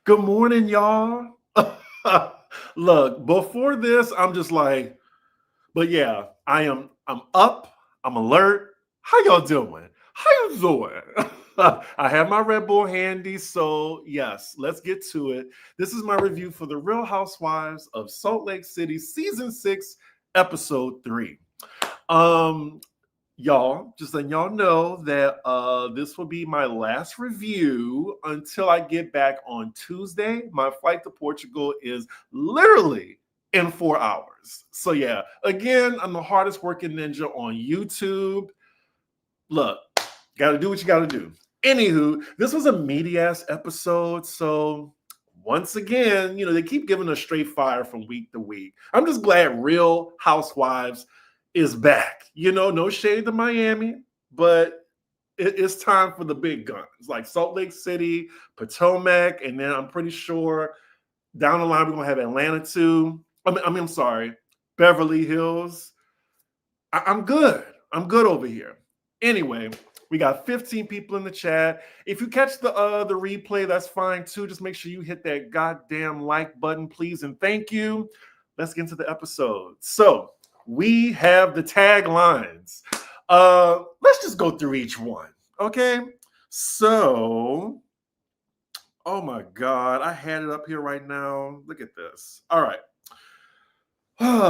Good morning, y'all. Look, before this, I'm just like, but yeah, I'm up, I'm alert. How y'all doing? How you doing? I have my Red Bull handy, so yes, let's get to it. This is my review for the Real Housewives of Salt Lake City, season 6, episode 3. Um, y'all, just letting y'all know that this will be my last review until I get back on Tuesday. My flight to Portugal is literally in 4 hours. So yeah, again, I'm the hardest working ninja on YouTube. Look, gotta do what you gotta do. Anywho, this was a meaty ass episode, so once again, they keep giving us straight fire from week to week. I'm just glad Real Housewives is back. No shade to Miami, but it's time for the big guns like Salt Lake City, Potomac, and then I'm pretty sure down the line we're gonna have Atlanta too. I'm sorry, Beverly Hills. I'm good. I'm good over here. Anyway, we got 15 people in the chat. If you catch the replay, that's fine too. Just make sure you hit that goddamn like button, please, and thank you. Let's get into the episode. So we have the taglines. Let's just go through each one, okay? So, oh my God, I had it up here right now. Look at this. All right.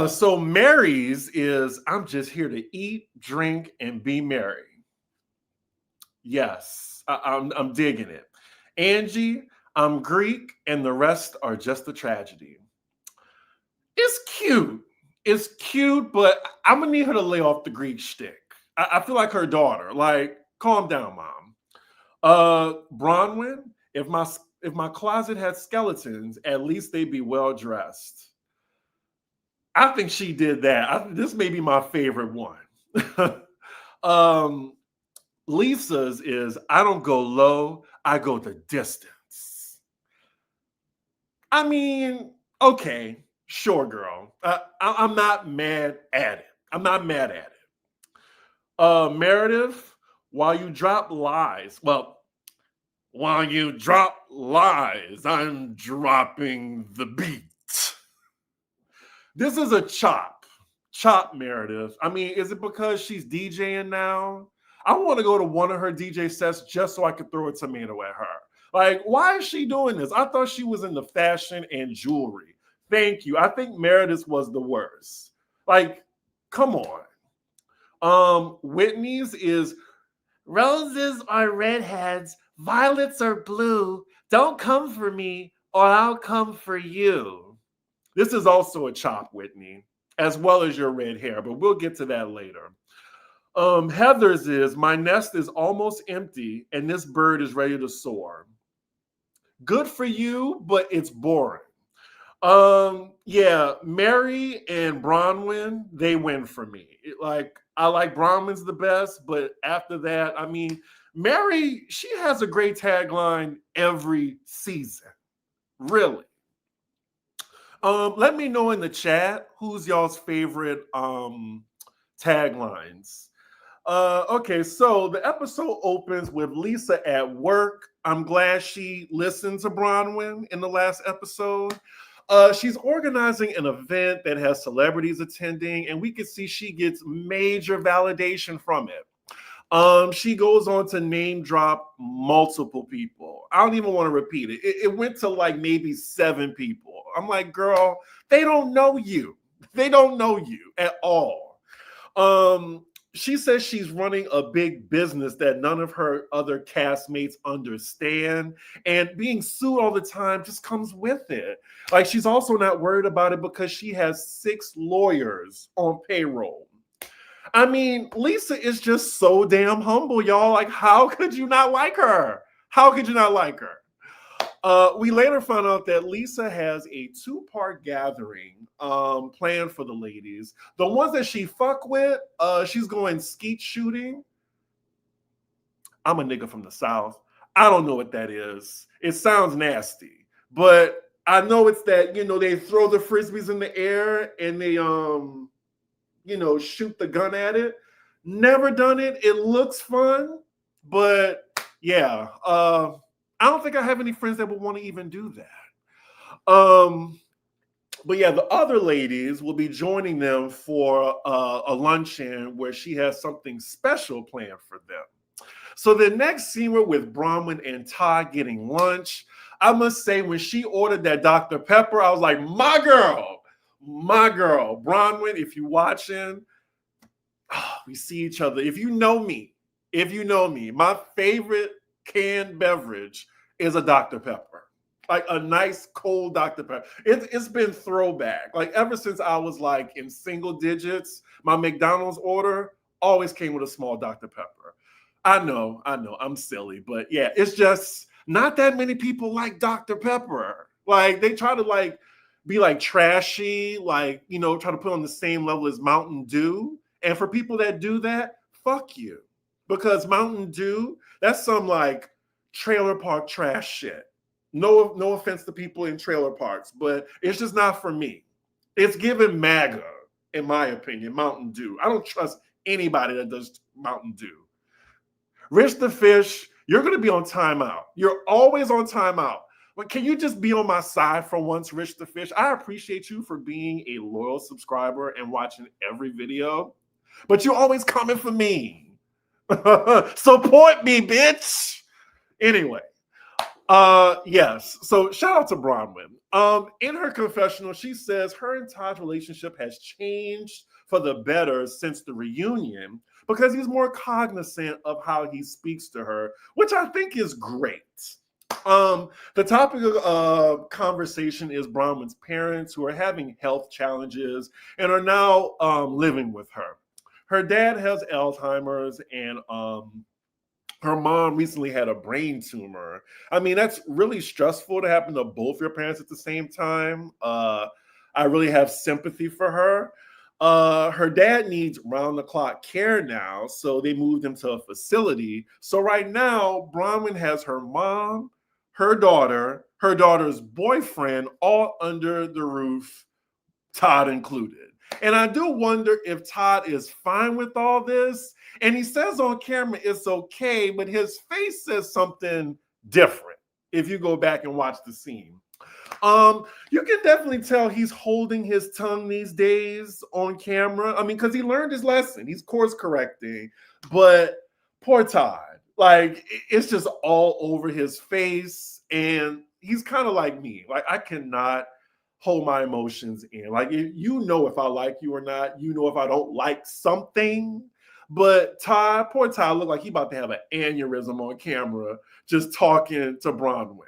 So Mary's is I'm just here to eat, drink, and be merry. Yes, I'm digging it. Angie, I'm Greek, and the rest are just a tragedy. It's cute. It's cute, but I'm gonna need her to lay off the Greek shtick. I feel like her daughter. Like, calm down, mom. Bronwin, if my closet had skeletons, at least they'd be well dressed. I think she did that. This may be my favorite one. Lisa's is I don't go low, I go the distance. I mean, okay, sure, girl. I'm not mad at it. I'm not mad at it. Meredith, while you drop lies, I'm dropping the beat. This is a chop. Chop Meredith. I mean, is it because she's DJing now? I want to go to one of her DJ sets just so I could throw a tomato at her. Like, why is she doing this? I thought she was into fashion and jewelry. Thank you. I think Meredith was the worst. Like, come on. Whitney's is roses are redheads, violets are blue. Don't come for me or I'll come for you. This is also a chop, Whitney, as well as your red hair, but we'll get to that later. Heather's is my nest is almost empty and this bird is ready to soar. Good for you, but it's boring. Yeah, Mary and Bronwin, they win for me. I like Bronwin's the best, but after that, I mean, Mary, she has a great tagline every season. Really. Let me know in the chat who's y'all's favorite taglines. Okay, so the episode opens with Lisa at work. I'm glad she listened to Bronwin in the last episode. She's organizing an event that has celebrities attending, and we can see she gets major validation from it. She goes on to name drop multiple people. I don't even want to repeat it. It went to like maybe 7 people. I'm like, girl, they don't know you. They don't know you at all. She says she's running a big business that none of her other castmates understand, and being sued all the time just comes with it. Like, she's also not worried about it because she has 6 lawyers on payroll. I mean, Lisa is just so damn humble, y'all. Like, how could you not like her? How could you not like her? We later found out that Lisa has a 2-part gathering planned for the ladies. The ones that she fuck with, she's going skeet shooting. I'm a nigga from the South. I don't know what that is. It sounds nasty, but I know it's that, they throw the frisbees in the air and they shoot the gun at it. Never done it. It looks fun, but yeah. I don't think I have any friends that would want to even do that. But yeah, the other ladies will be joining them for a luncheon where she has something special planned for them. So the next scene we're with Bronwin and Todd getting lunch. I must say, when she ordered that Dr. Pepper, I was like, my girl, Bronwin, if you're watching, we see each other. If you know me, my favorite canned beverage is a Dr. Pepper. Like a nice cold Dr. Pepper. It's been throwback. Like ever since I was like in single digits, my McDonald's order always came with a small Dr. Pepper. I know, I'm silly, but yeah, it's just not that many people like Dr. Pepper. Like they try to like be like trashy, like, you know, try to put on the same level as Mountain Dew. And for people that do that, fuck you. Because Mountain Dew, that's some like trailer park trash shit. No offense to people in trailer parks, but it's just not for me. It's given MAGA, in my opinion, Mountain Dew. I don't trust anybody that does Mountain Dew. Rich the Fish, you're going to be on timeout. You're always on timeout. But can you just be on my side for once, Rich the Fish? I appreciate you for being a loyal subscriber and watching every video, but you're always coming for me. Support me, bitch. Anyway, yes. So shout out to Bronwin. In her confessional, she says her and Todd's relationship has changed for the better since the reunion because he's more cognizant of how he speaks to her, which I think is great. The topic of conversation is Bronwyn's parents who are having health challenges and are now living with her. Her dad has Alzheimer's and her mom recently had a brain tumor. I mean, that's really stressful to happen to both your parents at the same time. I really have sympathy for her. Her dad needs round-the-clock care now, so they moved him to a facility. So right now, Bronwyn has her mom, her daughter, her daughter's boyfriend, all under the roof, Todd included. And I do wonder if Todd is fine with all this. And he says on camera it's okay, but his face says something different if you go back and watch the scene. You can definitely tell he's holding his tongue these days on camera. I mean, because he learned his lesson. He's course correcting. But poor Todd, like it's just all over his face. And he's kind of like me. Like I cannot hold my emotions in. Like you know if I like you or not. You know if I don't like something. But Todd, poor Todd, looked like he about to have an aneurysm on camera just talking to Bronwyn.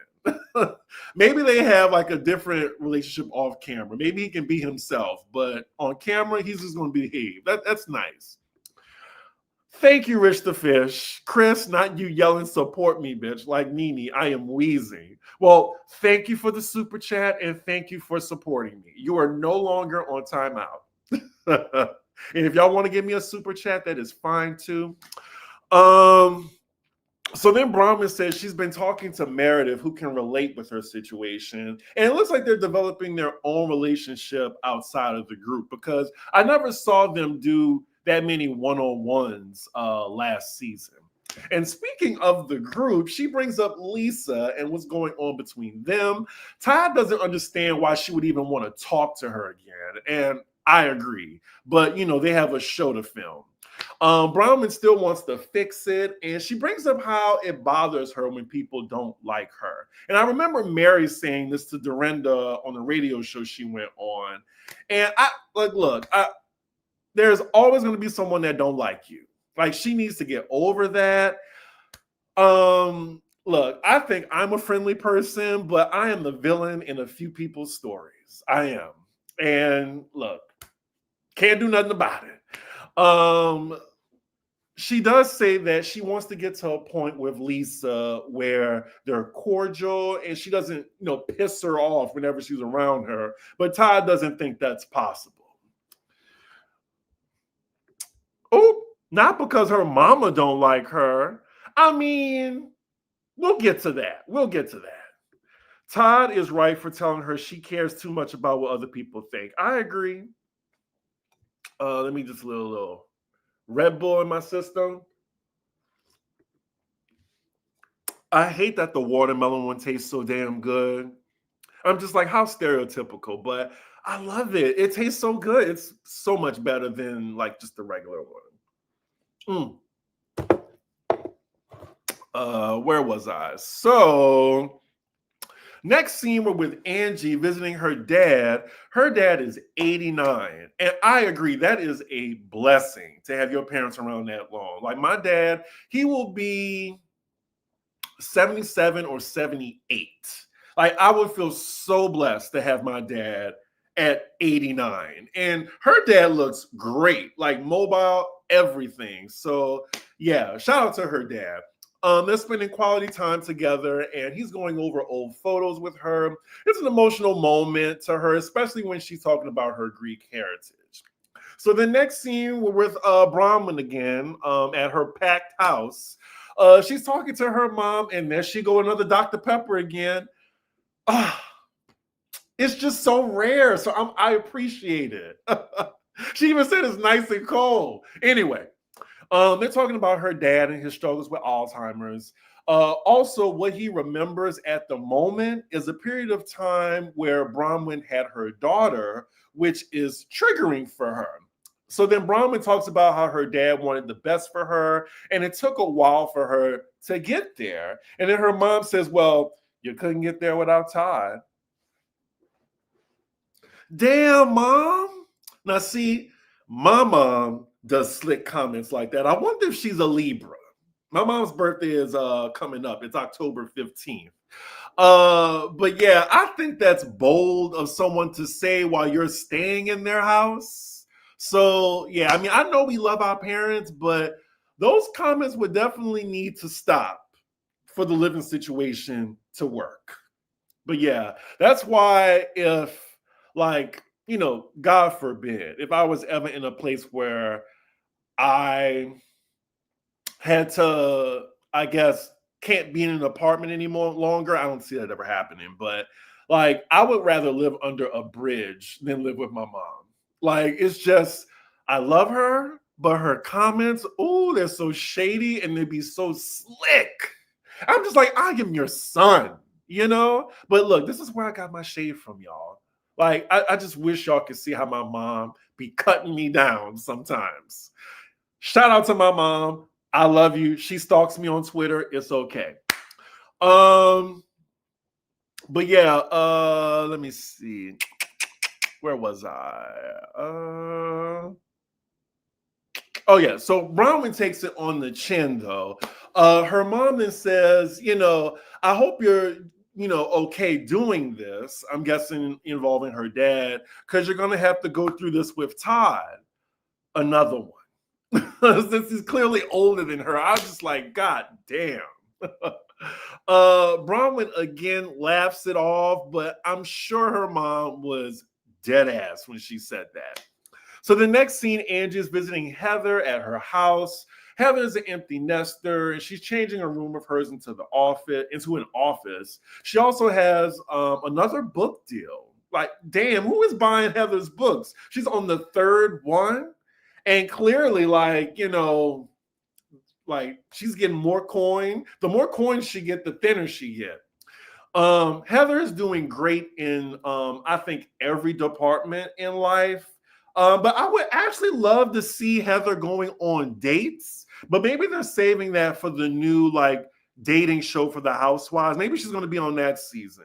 Maybe they have like a different relationship off camera. Maybe he can be himself, but on camera, he's just going to behave. That's nice. Thank you, Rich the Fish. Chris, not you yelling, support me, bitch. Like Nene, I am wheezing. Well, thank you for the super chat and thank you for supporting me. You are no longer on timeout. And if y'all want to give me a super chat, that is fine too. So then Bronwyn says she's been talking to Meredith, who can relate with her situation. And it looks like they're developing their own relationship outside of the group because I never saw them do that many one-on-ones last season. And speaking of the group, she brings up Lisa and what's going on between them. Todd doesn't understand why she would even want to talk to her again. And I agree. But, you know, they have a show to film. Bronwyn still wants to fix it, and she brings up how it bothers her when people don't like her. And I remember Mary saying this to Dorinda on the radio show she went on. And I like, look, there's always going to be someone that don't like you. Like she needs to get over that. Look, I think I'm a friendly person, but I am the villain in a few people's stories. I am. And look, can't do nothing about it. She does say that she wants to get to a point with Lisa where they're cordial and she doesn't, you know, piss her off whenever she's around her. But Todd doesn't think that's possible. Oh, not because her mama don't like her. I mean, we'll get to that. Todd is right for telling her she cares too much about what other people think. I agree. Let me just a little Red Bull in my system. I hate that the watermelon one tastes so damn good. I'm just like, how stereotypical, but I love it. It tastes so good. It's so much better than like just the regular one. Where was I? So next scene, we're with Angie visiting her dad. Her dad is 89. And I agree, that is a blessing to have your parents around that long. Like my dad, he will be 77 or 78. Like I would feel so blessed to have my dad at 89. And her dad looks great, like mobile, everything. So yeah, shout out to her dad. They're spending quality time together and he's going over old photos with her. It's an emotional moment to her, especially when she's talking about her Greek heritage. So the next scene, we're with Bronwin again at her packed house. She's talking to her mom, and there she go, another Dr. Pepper again. It's just so rare, so I appreciate it. She even said it's nice and cold. Anyway, they're talking about her dad and his struggles with Alzheimer's. Also, what he remembers at the moment is a period of time where Bronwin had her daughter, which is triggering for her. So then Bronwin talks about how her dad wanted the best for her, and it took a while for her to get there. And then her mom says, well, you couldn't get there without Todd. Damn, mom. Now, see, my mom does slick comments like that. I wonder if she's a Libra. My mom's birthday is coming up. It's October 15th. But yeah, I think that's bold of someone to say while you're staying in their house. So yeah, I mean, I know we love our parents, but those comments would definitely need to stop for the living situation to work. But yeah, that's why if like, you know, God forbid, if I was ever in a place where I had to, I guess, can't be in an apartment anymore longer, I don't see that ever happening. But like, I would rather live under a bridge than live with my mom. Like, it's just, I love her, but her comments, oh, they're so shady and they'd be so slick. I'm just like, I am your son, you know? But look, this is where I got my shade from, y'all. Like, I just wish y'all could see how my mom be cutting me down sometimes. Shout out to my mom. I love you. She stalks me on Twitter. It's okay. But yeah, let me see. Where was I? Oh yeah, so Bronwin takes it on the chin though. Her mom then says, you know, I hope you're, you know, okay doing this. I'm guessing involving her dad, because you're gonna have to go through this with Todd, another one. Since he's clearly older than her, I was just like, God damn. Bronwyn again laughs it off, but I'm sure her mom was dead ass when she said that. So the next scene, Angie is visiting Heather at her house. Heather is an empty nester, and she's changing a room of hers into an office. She also has another book deal. Like, damn, who is buying Heather's books? She's on the third one, and clearly, like, you know, like she's getting more coin. The more coins she get, the thinner she get. Heather is doing great in I think every department in life. But I would actually love to see Heather going on dates, but maybe they're saving that for the new like dating show for the Housewives. Maybe she's going to be on that season.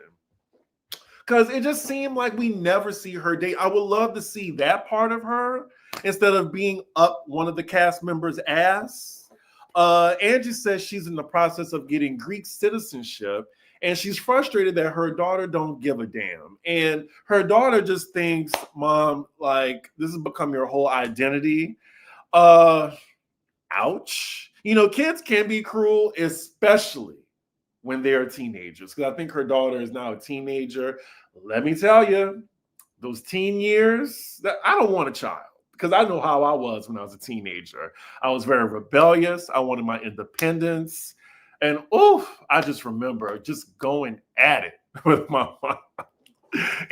Because it just seemed like we never see her date. I would love to see that part of her instead of being up one of the cast members' ass. Angie says she's in the process of getting Greek citizenship, and she's frustrated that her daughter don't give a damn. And her daughter just thinks, Mom, like, this has become your whole identity. Ouch. You know, kids can be cruel, especially when they're teenagers. Because I think her daughter is now a teenager. Let me tell you, those teen years, I don't want a child. Because I know how I was when I was a teenager. I was very rebellious. I wanted my independence. And I just remember just going at it with my mom.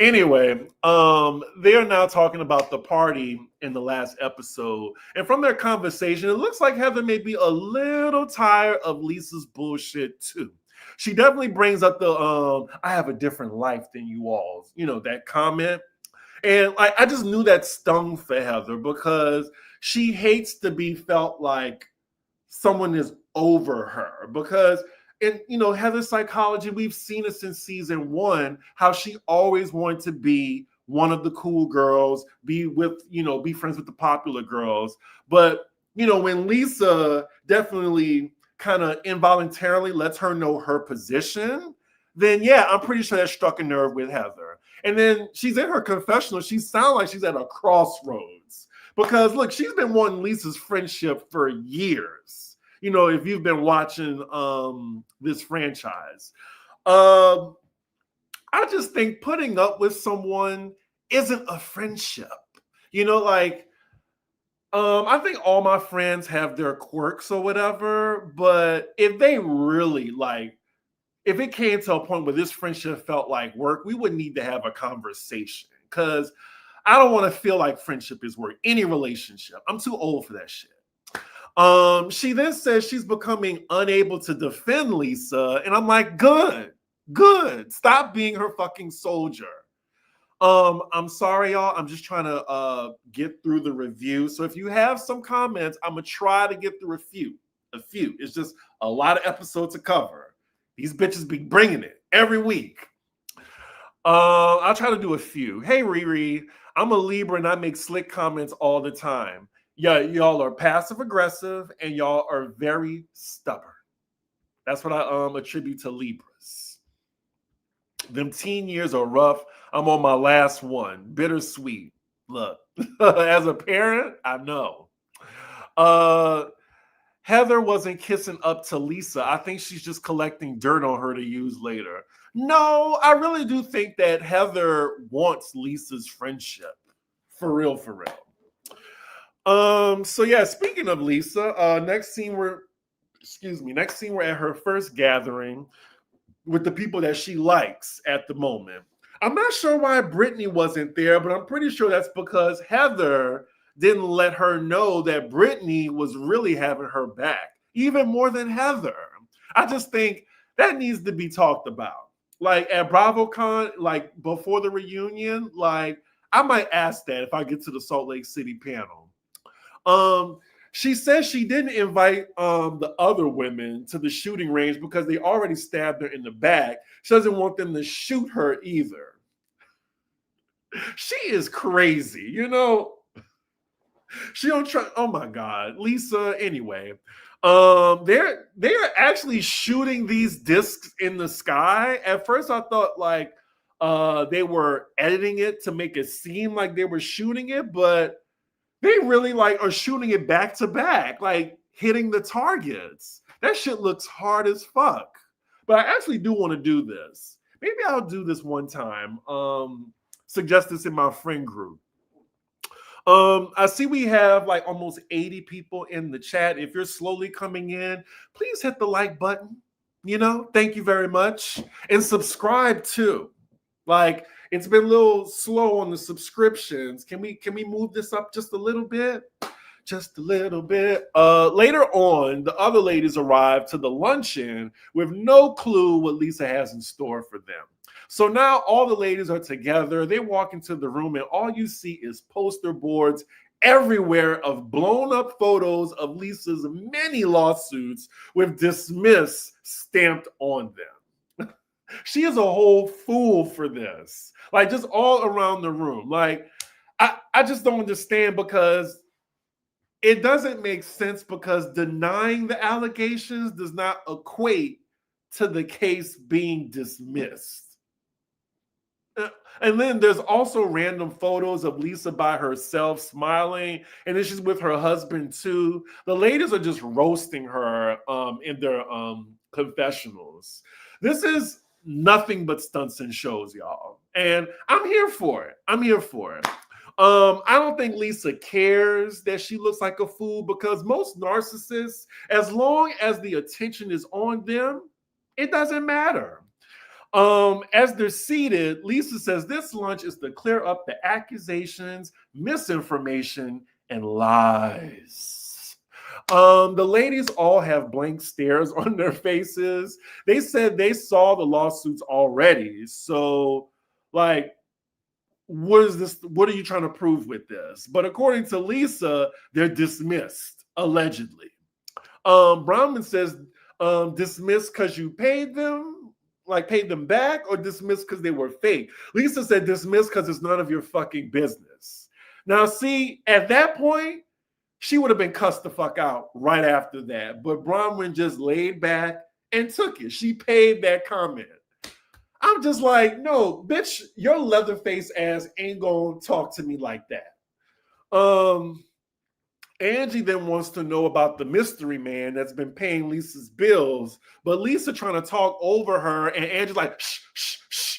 Anyway, they are now talking about the party in the last episode. And from their conversation, it looks like Heather may be a little tired of Lisa's bullshit too. She definitely brings up the I have a different life than you all, that comment. And like I just knew that stung for Heather because she hates to be felt like someone is over her because in Heather's psychology, we've seen it since season 1 how she always wanted to be one of the cool girls, be friends with the popular girls. But when Lisa definitely kind of involuntarily lets her know her position, then yeah, I'm pretty sure that struck a nerve with Heather. And then she's in her confessional, she sounds like she's at a crossroads because look, she's been wanting Lisa's friendship for years. If you've been watching this franchise. I just think putting up with someone isn't a friendship. I think all my friends have their quirks or whatever, but if they really if it came to a point where this friendship felt like work, we would need to have a conversation because I don't want to feel like friendship is work, any relationship. I'm too old for that shit. She then says she's becoming unable to defend Lisa, and I'm like, good. Stop being her fucking soldier. I'm sorry, y'all. I'm just trying to get through the review. So if you have some comments, I'm gonna try to get through a few. It's just a lot of episodes to cover. These bitches be bringing it every week. I'll try to do a few. Hey, Riri, I'm a Libra and I make slick comments all the time. Yeah, y'all are passive aggressive and y'all are very stubborn. That's what I attribute to Libras. Them teen years are rough. I'm on my last one. Bittersweet. Look, as a parent, I know. Heather wasn't kissing up to Lisa. I think she's just collecting dirt on her to use later. No, I really do think that Heather wants Lisa's friendship. For real, for real. So yeah, speaking of Lisa, next scene we're at her first gathering with the people that she likes at the moment. I'm not sure why Brittany wasn't there, but I'm pretty sure that's because Heather didn't let her know that Brittany was really having her back, even more than Heather. I just think that needs to be talked about. Like at BravoCon, like before the reunion, like I might ask that if I get to the Salt Lake City panel. She says she didn't invite the other women to the shooting range because they already stabbed her in the back. She doesn't want them to shoot her either. She is crazy, She don't try. Oh my God, Lisa. Anyway, they're actually shooting these discs in the sky. At first, I thought like they were editing it to make it seem like they were shooting it, but they really are shooting it back to back, like hitting the targets. That shit looks hard as fuck. But I actually do want to do this. Maybe I'll do this one time. Suggest this in my friend group. I see we have like almost 80 people in the chat. If you're slowly coming in, please hit the like button. Thank you very much. And subscribe too. Like it's been a little slow on the subscriptions. Can we move this up just a little bit? Just a little bit. Later on, the other ladies arrive to the luncheon with no clue what Lisa has in store for them. So now all the ladies are together. They walk into the room and all you see is poster boards everywhere of blown up photos of Lisa's many lawsuits with dismiss stamped on them. She is a whole fool for this. Like just all around the room. Like I just don't understand because it doesn't make sense because denying the allegations does not equate to the case being dismissed. And then there's also random photos of Lisa by herself smiling, and then she's with her husband too. The ladies are just roasting her in their confessionals. This is nothing but stunts and shows, y'all. And I'm here for it. I don't think Lisa cares that she looks like a fool because most narcissists, as long as the attention is on them, it doesn't matter. As they're seated, Lisa says this lunch is to clear up the accusations, misinformation, and lies. The ladies all have blank stares on their faces. They said they saw the lawsuits already. So, like, what is this? What are you trying to prove with this? But according to Lisa, they're dismissed, allegedly. Bronwin says dismissed because you paid them, like paid them back, or dismissed because they were fake. Lisa said dismissed because it's none of your fucking business. Now, see, at that point, she would have been cussed the fuck out right after that. But Bronwin just laid back and took it. She paid that comment. I'm just like, no, bitch, your leatherface ass ain't gonna talk to me like that. Angie then wants to know about the mystery man that's been paying Lisa's bills, but Lisa trying to talk over her, and Angie's like, shh, shh, shh.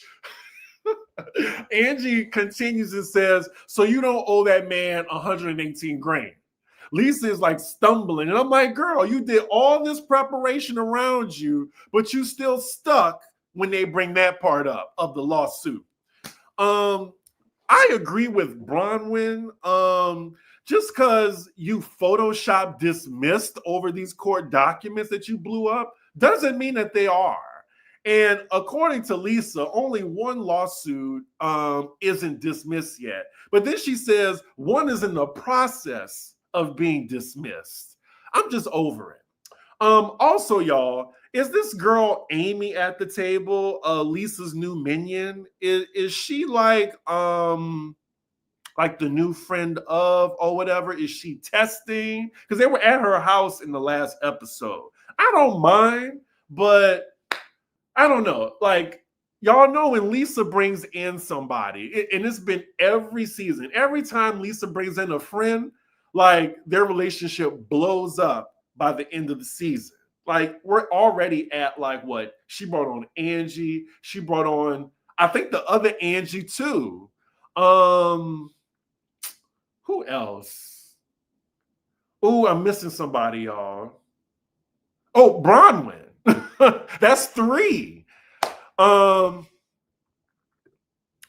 Angie continues and says, so you don't owe that man 118 grand. Lisa is like stumbling, and I'm like, girl, you did all this preparation around you, but you still stuck when they bring that part up of the lawsuit. I agree with Bronwin. Just because you Photoshop dismissed over these court documents that you blew up doesn't mean that they are. And according to Lisa, only one lawsuit isn't dismissed yet. But then she says one is in the process of being dismissed. I'm just over it. Also, y'all, is this girl Amy at the table Lisa's new minion? Is she like the new friend of or whatever? Is she testing? Because they were at her house in the last episode. I don't mind, but I don't know. Like, y'all know when Lisa brings in somebody, and it's been every season, every time Lisa brings in a friend, like their relationship blows up by the end of the season. Like, we're already at like what? She brought on Angie. She brought on, I think, the other Angie too. Who else? Oh, I'm missing somebody, y'all. Oh, Bronwin. That's 3. Oh,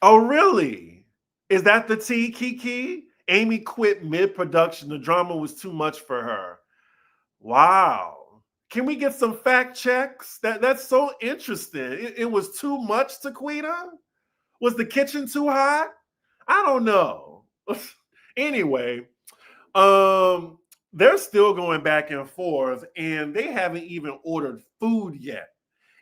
really? Is that the T, Kiki? Amy quit mid-production. The drama was too much for her. Wow. Can we get some fact checks? That's so interesting. It was too much, Taquita? Was the kitchen too hot? I don't know. Anyway, they're still going back and forth, and they haven't even ordered food yet.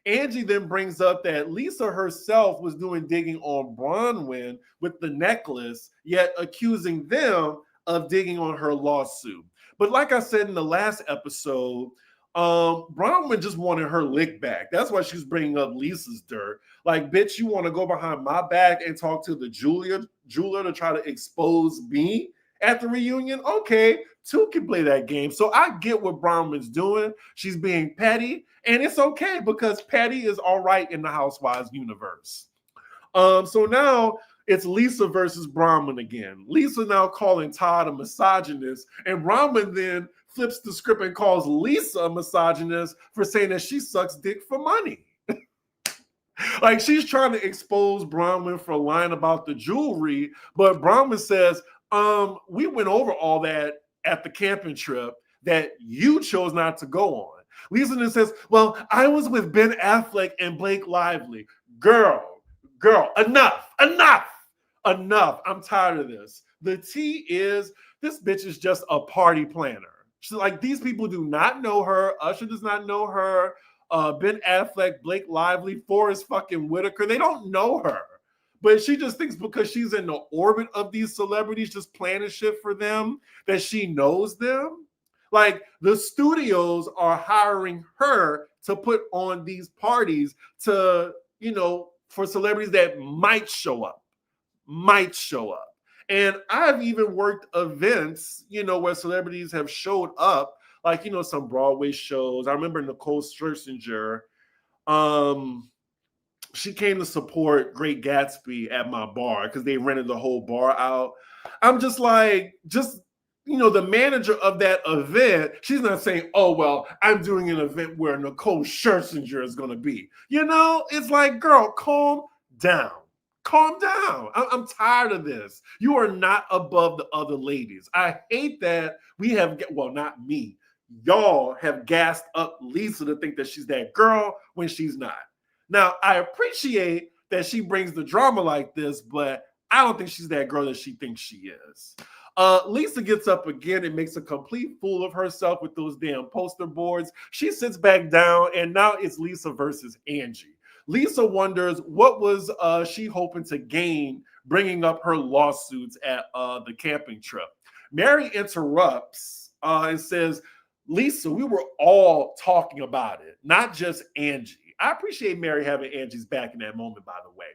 Angie then brings up that Lisa herself was doing digging on Bronwin with the necklace, yet accusing them of digging on her lawsuit. But like I said in the last episode, Bronwin just wanted her lick back. That's why she's bringing up Lisa's dirt. Like, bitch, you want to go behind my back and talk to the jeweler to try to expose me at the reunion? Okay, 2 can play that game. So I get what Bronwin's doing. She's being petty, and it's okay because petty is all right in the Housewives universe. So now it's Lisa versus Bronwin again. Lisa now calling Todd a misogynist, and Bronwin then flips the script and calls Lisa a misogynist for saying that she sucks dick for money. Like, she's trying to expose Bronwin for lying about the jewelry, but Bronwin says, we went over all that at the camping trip that you chose not to go on. Lisa then says, well, I was with Ben Affleck and Blake Lively. Girl, enough. I'm tired of this. The tea is, this bitch is just a party planner. She's like, these people do not know her. Usher does not know her. Ben Affleck, Blake Lively, Forrest fucking Whitaker, they don't know her. But she just thinks because she's in the orbit of these celebrities just planning shit for them that she knows them. Like, the studios are hiring her to put on these parties to, for celebrities that might show up. And I've even worked events, where celebrities have showed up, like, some Broadway shows. I remember Nicole Scherzinger, she came to support Great Gatsby at my bar because they rented the whole bar out. I'm just like, the manager of that event, she's not saying, oh, well, I'm doing an event where Nicole Scherzinger is going to be. It's like, girl, calm down. I'm tired of this. You are not above the other ladies. I hate that we have, well, not me. y'all have gassed up Lisa to think that she's that girl when she's not. Now, I appreciate that she brings the drama like this, but I don't think she's that girl that she thinks she is. Lisa gets up again and makes a complete fool of herself with those damn poster boards. She sits back down, and now it's Lisa versus Angie. Lisa wonders what was she hoping to gain bringing up her lawsuits at the camping trip. Mary interrupts and says, Lisa, we were all talking about it, not just Angie. I appreciate Mary having Angie's back in that moment, by the way.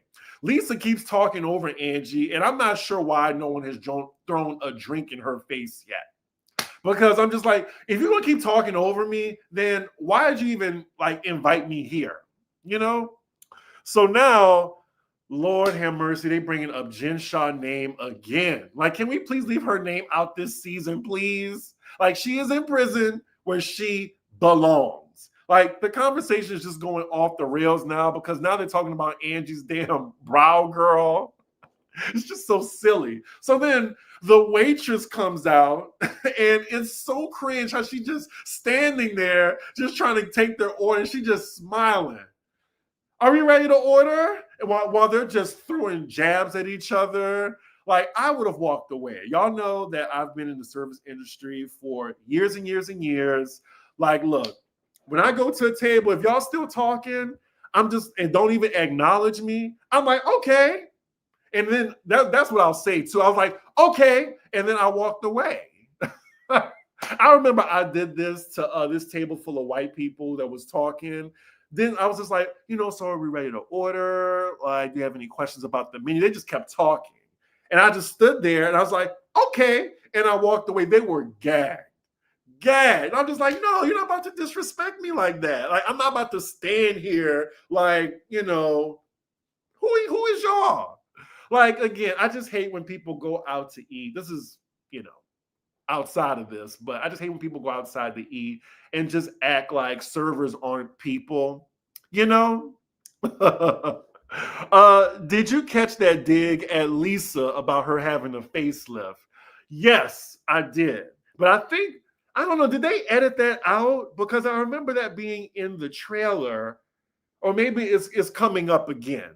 Lisa keeps talking over Angie, and I'm not sure why no one has thrown a drink in her face yet. Because I'm just like, if you're going to keep talking over me, then why did you even like invite me here? You know? So now, Lord have mercy, they bringing up Jen Shah's name again. Like, can we please leave her name out this season, please? Like, she is in prison where she belongs. Like, the conversation is just going off the rails now because now they're talking about Angie's damn brow girl. It's just so silly. So then the waitress comes out and it's so cringe how she just standing there just trying to take their order and she just smiling. Are we ready to order? While they're just throwing jabs at each other. Like, I would have walked away. Y'all know that I've been in the service industry for years and years and years. Like, look, when I go to a table, if y'all still talking, and don't even acknowledge me, I'm like, okay. And then that's what I'll say too. I was like, okay. And then I walked away. I remember I did this to this table full of white people that was talking. Then I was just like, so are we ready to order? Like, do you have any questions about the menu? They just kept talking. And I just stood there and I was like, okay. And I walked away. They were gagged. And I'm just like, no, you're not about to disrespect me like that. Like, I'm not about to stand here like, who is y'all? Like, again, I just hate when people go out to eat. This is, outside of this, but I just hate when people go outside to eat and just act like servers aren't people, Did you catch that dig at Lisa about her having a facelift? Yes, I did. But I don't know, did they edit that out? Because I remember that being in the trailer, or maybe it's coming up again.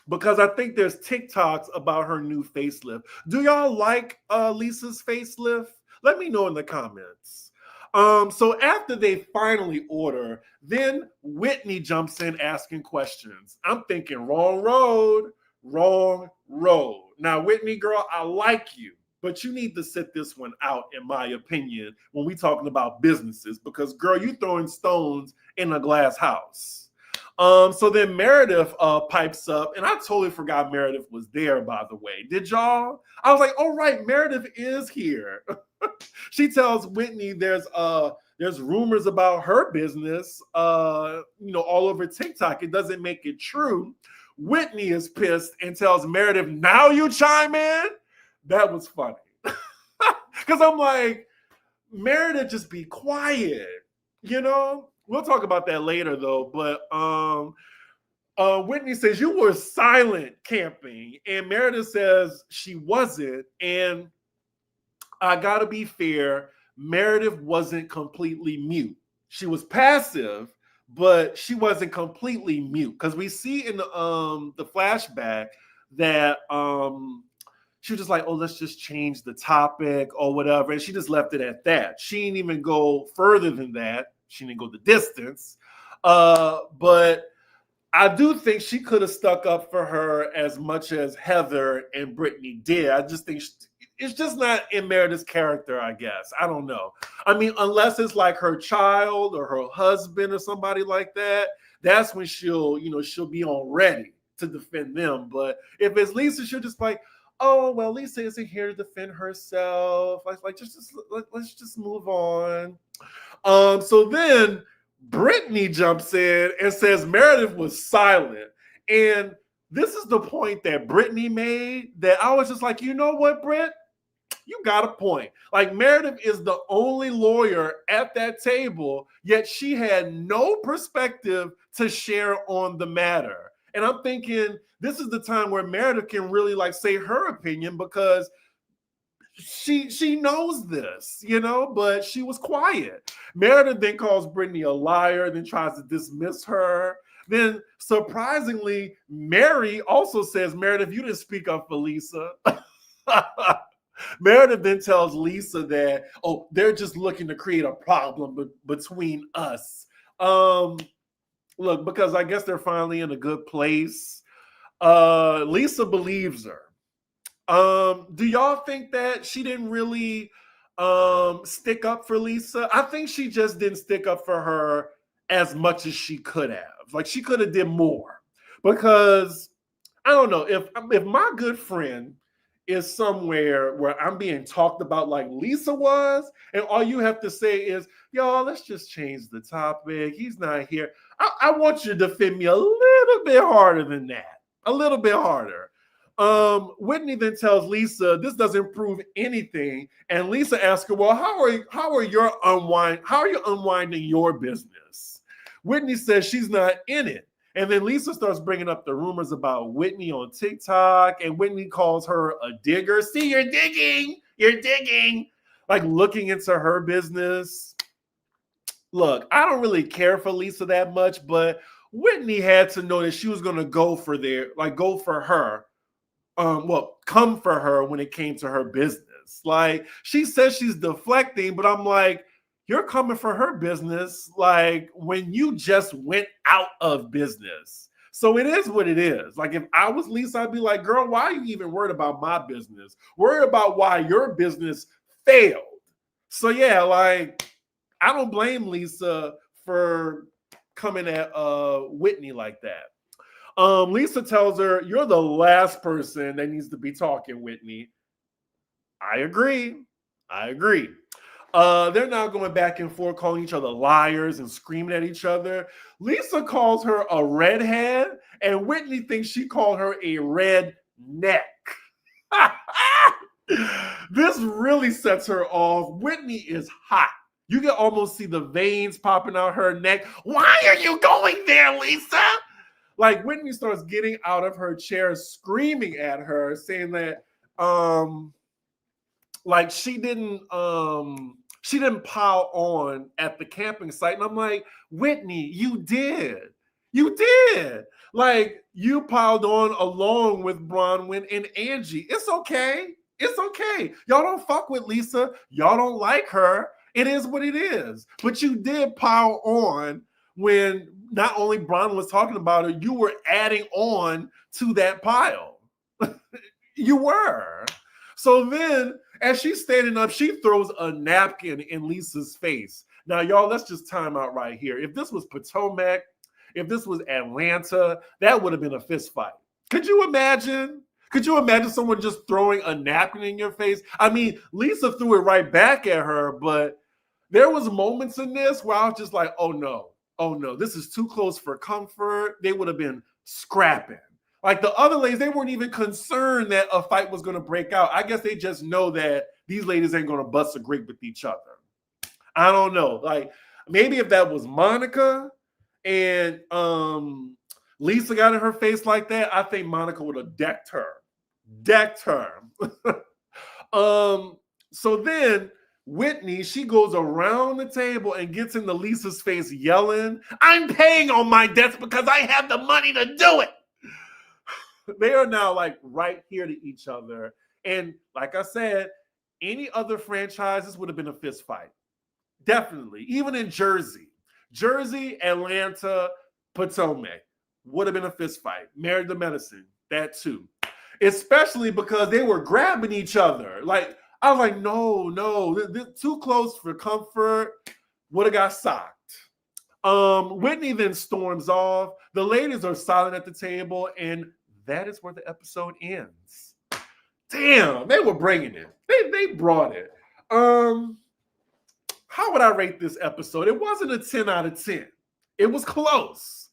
Because I think there's TikToks about her new facelift. Do y'all like Lisa's facelift? Let me know in the comments. So after they finally order, then Whitney jumps in asking questions. I'm thinking wrong road. Now, Whitney, girl, I like you, but you need to sit this one out, in my opinion, when we talking about businesses, because, girl, you throwing stones in a glass house. So then Meredith pipes up, and I totally forgot Meredith was there, by the way. Did y'all? I was like, oh, right, Meredith is here. She tells Whitney there's rumors about her business, all over TikTok. It doesn't make it true. Whitney is pissed and tells Meredith, now you chime in? That was funny. Because I'm like, Meredith, just be quiet, We'll talk about that later, though. But Whitney says, you were silent camping. And Meredith says she wasn't. And I got to be fair, Meredith wasn't completely mute. She was passive, but she wasn't completely mute. Because we see in the flashback that she was just like, oh, let's just change the topic or whatever. And she just left it at that. She didn't even go further than that. She didn't go the distance. But I do think she could have stuck up for her as much as Heather and Brittany did. I just think it's just not in Meredith's character, I guess. I don't know. I mean, unless it's like her child or her husband or somebody like that, that's when she'll be on ready to defend them. But if it's Lisa, she'll just like, oh, well, Lisa isn't here to like, defend herself. Let's just move on. So then Brittany jumps in and says Meredith was silent. And this is the point that Brittany made that I was just like, you know what, Britt? You got a point. Like, Meredith is the only lawyer at that table, yet she had no perspective to share on the matter. And I'm thinking this is the time where Meredith can really like say her opinion, because she knows this, but she was quiet. Meredith then calls Brittany a liar, then tries to dismiss her. Then, surprisingly, Mary also says, Meredith, you didn't speak up for Lisa. Meredith then tells Lisa that, they're just looking to create a problem between us. Look, because I guess they're finally in a good place. Lisa believes her. Do y'all think that she didn't really stick up for Lisa? I think she just didn't stick up for her as much as she could have. Like, she could have did more. Because I don't know, if my good friend is somewhere where I'm being talked about like Lisa was, and all you have to say is, y'all, let's just change the topic. He's not here. I want you to defend me a little bit harder than that. A little bit harder. Whitney then tells Lisa this doesn't prove anything, and Lisa asks her, "Well, how are you unwinding your business?" Whitney says she's not in it, and then Lisa starts bringing up the rumors about Whitney on TikTok, and Whitney calls her a digger. See, you're digging, like looking into her business. Look, I don't really care for Lisa that much, but Whitney had to know that she was going to go for her. Come for her when it came to her business. Like, she says she's deflecting, but I'm like, you're coming for her business, like, when you just went out of business. So it is what it is. Like, if I was Lisa, I'd be like, girl, why are you even worried about my business? Worry about why your business failed. So yeah, like, I don't blame Lisa for coming at Whitney like that. Lisa tells her, you're the last person that needs to be talking, Whitney. I agree. They're now going back and forth, calling each other liars and screaming at each other. Lisa calls her a redhead, and Whitney thinks she called her a red neck. This really sets her off. Whitney is hot. You can almost see the veins popping out her neck. Why are you going there, Lisa? Like, Whitney starts getting out of her chair, screaming at her, saying that like she didn't pile on at the camping site. And I'm like, Whitney, you did. Like, you piled on along with Bronwin and Angie. It's okay. Y'all don't fuck with Lisa. Y'all don't like her. It is what it is. But you did pile on when not only Bronwin was talking about her, you were adding on to that pile. You were. So then, as she's standing up, she throws a napkin in Lisa's face. Now, y'all, let's just time out right here. If this was Potomac, if this was Atlanta, that would have been a fist fight. Could you imagine? Could you imagine someone just throwing a napkin in your face? I mean, Lisa threw it right back at her, but there was moments in this where I was just like, oh no, this is too close for comfort. They would have been scrapping. Like, the other ladies, they weren't even concerned that a fight was going to break out. I guess they just know that these ladies ain't going to bust a grape with each other. I don't know. Like, maybe if that was Monica and Lisa got in her face like that, I think Monica would have decked her. So then Whitney, she goes around the table and gets into Lisa's face yelling, I'm paying on my debts because I have the money to do it. They are now like right here to each other. And like I said, any other franchises would have been a fist fight. Definitely. Even in Jersey, Atlanta, Potomac would have been a fist fight. Married to Medicine, that too. Especially because they were grabbing each other. Like, I was like, no, they're too close for comfort. Would have got socked. Whitney then storms off. The ladies are silent at the table, and that is where the episode ends. Damn, they were bringing it. They brought it. How would I rate this episode? It wasn't a 10 out of 10. It was close.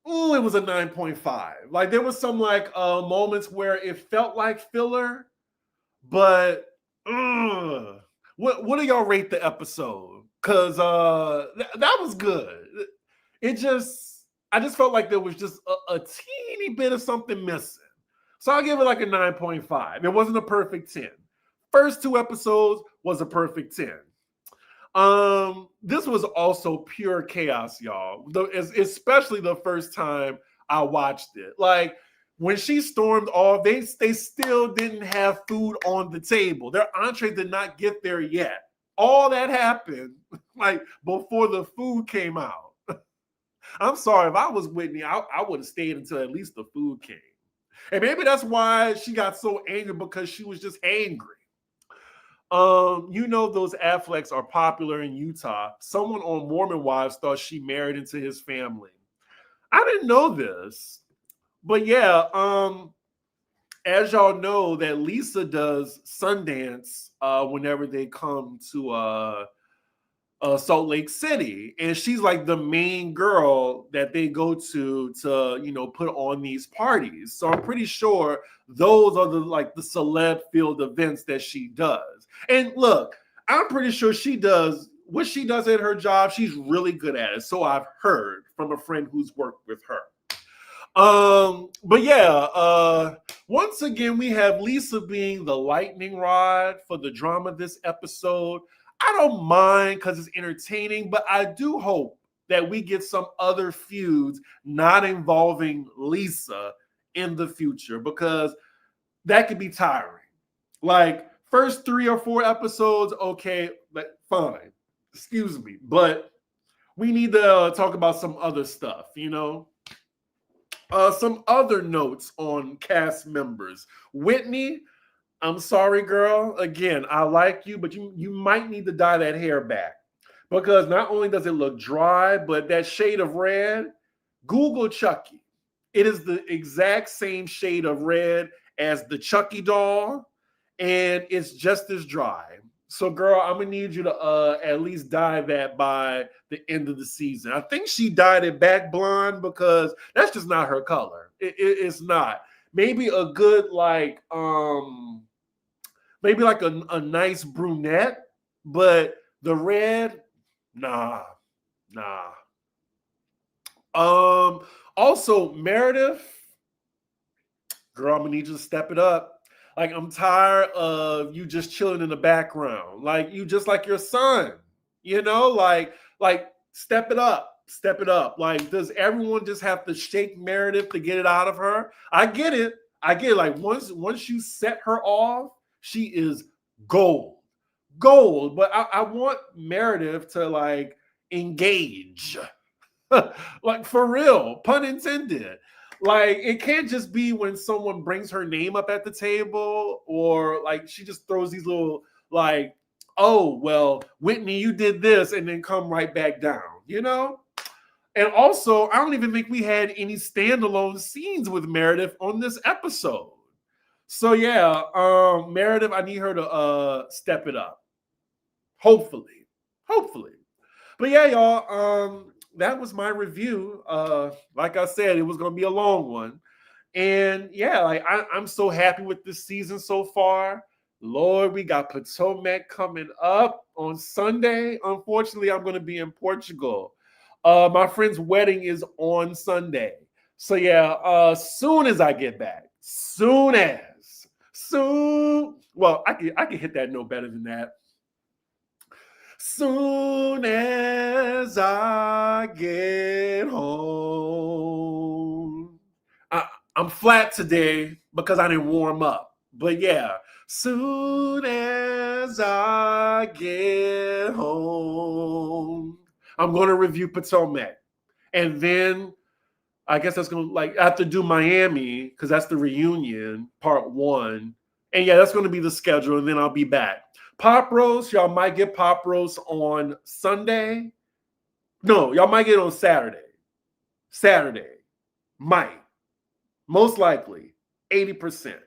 Ooh, it was a 9.5. Like, there was some like moments where it felt like filler, but what do y'all rate the episode? Because that was good. I just felt like there was just a teeny bit of something missing. So I'll give it like a 9.5. It wasn't a perfect 10. First 2 episodes was a perfect 10. This was also pure chaos, y'all. Especially the first time I watched it. Like when she stormed off, they still didn't have food on the table. Their entree did not get there yet. All that happened like before the food came out. I'm sorry, if I was Whitney, I would have stayed until at least the food came. And maybe that's why she got so angry, because she was just angry. Those Afflecks are popular in Utah. Someone on Mormon Wives thought she married into his family. I didn't know this, but yeah, as y'all know, that Lisa does Sundance whenever they come to Salt Lake City, and she's like the main girl that they go to put on these parties. So I'm pretty sure those are the celeb field events that she does. And look, I'm pretty sure she does what she does at her job. She's really good at it. So I've heard from a friend who's worked with her. But yeah, once again, we have Lisa being the lightning rod for the drama this episode. I don't mind because it's entertaining, but I do hope that we get some other feuds not involving Lisa in the future, because that could be tiring. Like first 3 or 4 episodes, okay, but fine. Excuse me, but we need to talk about some other stuff, Some other notes on cast members. Whitney, I'm sorry, girl. Again, I like you, but you might need to dye that hair back, because not only does it look dry, but that shade of red, Google Chucky. It is the exact same shade of red as the Chucky doll, and it's just as dry. So, girl, I'm going to need you to at least dye that by the end of the season. I think she dyed it back blonde, because that's just not her color. It's not. Maybe a good, maybe like a nice brunette, but the red, nah. Also, Meredith, girl, I'm gonna need you to step it up. Like, I'm tired of you just chilling in the background. Like, you just like your son, like step it up. Step it up. Like, does everyone just have to shake Meredith to get it out of her? I get it. Like, once you set her off, she is gold. But I want Meredith to engage. Like, for real, pun intended. Like, it can't just be when someone brings her name up at the table, or she just throws these little oh, well, Whitney, you did this, and then come right back down, And also, I don't even think we had any standalone scenes with Meredith on this episode. So yeah, Meredith, I need her to step it up. Hopefully. But yeah, y'all, that was my review. Like I said, it was going to be a long one. And yeah, I'm so happy with this season so far. Lord, we got Potomac coming up on Sunday. Unfortunately, I'm going to be in Portugal. My friend's wedding is on Sunday. So yeah, soon as I get back, well, I can hit that note better than that. Soon as I get home. I'm flat today because I didn't warm up. But yeah, soon as I get home, I'm going to review Potomac. And then I guess that's going to I have to do Miami, because that's the reunion, part 1. And yeah, that's going to be the schedule. And then I'll be back. Pop roast, y'all might get pop roast on Sunday. No, y'all might get it on Saturday. Might. Most likely. 80%.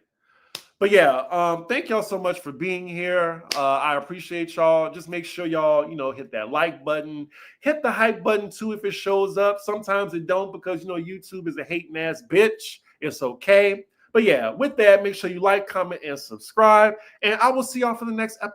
But yeah, thank y'all so much for being here. I appreciate y'all. Just make sure y'all, hit that like button. Hit the hype button too if it shows up. Sometimes it don't, because, YouTube is a hating ass bitch. It's okay. But yeah, with that, make sure you like, comment, and subscribe. And I will see y'all for the next episode.